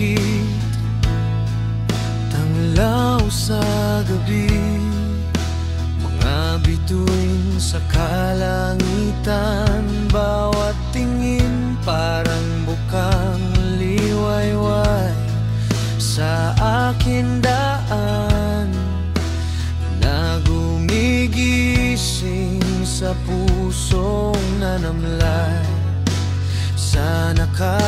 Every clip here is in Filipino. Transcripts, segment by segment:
bukid, tanglaw sa gabi, mga bituin sa kalangitan, bawat tingin parang bukang liwayway sa akin daan na gumigising sa pusong nanamlay sa nakaraan.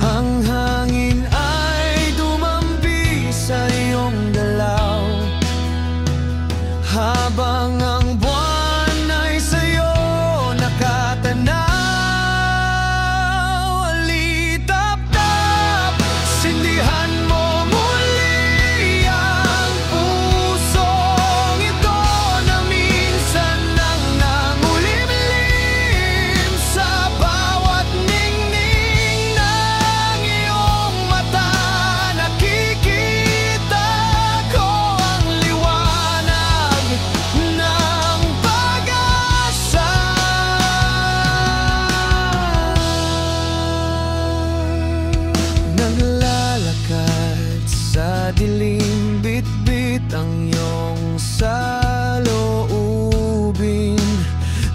Ang hangin ay dumampi sa iyong galaw, habang ang buwan ay sa'yo nakatanaw. Alitap-tap, sindihan mo muli ang pusong ito na minsan nang nangulimlim sa bawat ningning ng iyong mata. Nakikita ko ang liwanag ng pag-asa. Naglalakad sa dilim, bitbit ang iyong saloobin,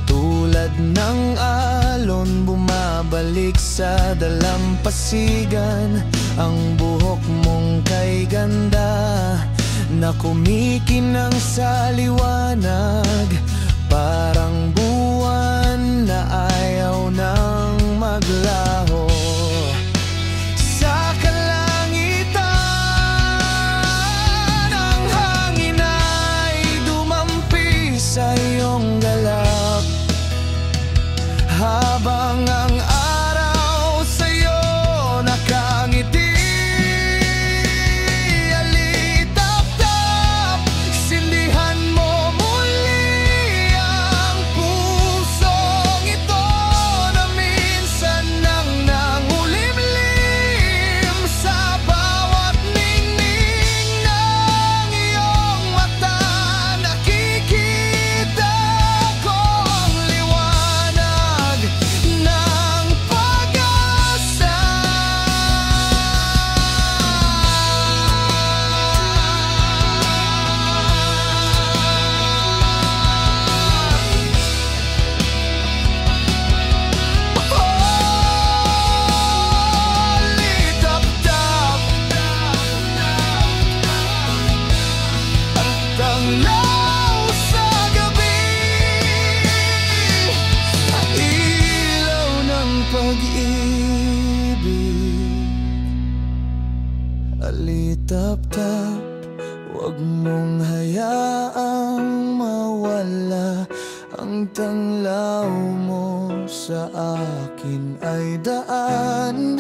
tulad ng alon bumabalik sa dalampasigan. Ang buhok mong kay ganda na kumikinang sa liwanag, parang buwan na ayaw nang maglaho sa kalangitan. Ang hangin ay dumampi sa iyong galak, habang ang araw sa'yo nakangiti. Alitap-tap, sindihan mo muli ang pusong ito na minsan nang nangulimlim sa bawat ningning ng iyong mata. Nakikita ko ang liwanag ng pag-asa. Alitap-tap, tanglaw sa gabi, ilaw ng pag-ibig. Alitap-tap, huwag mong hayaang mawala ang tanglaw mo sa akin ay daan.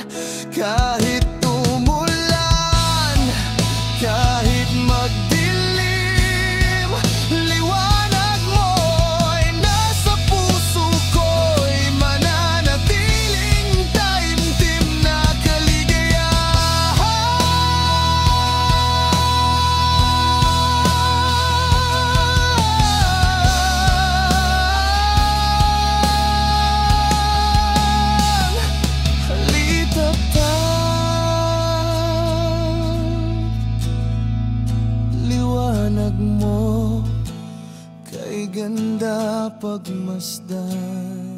Kahit tumulan, kahit magdilim, liwanag mo'y nasa puso ko'y mananatiling taimtim na kaligayahan. Alitap-tap, liwanag mo kay ganda pagmasdan.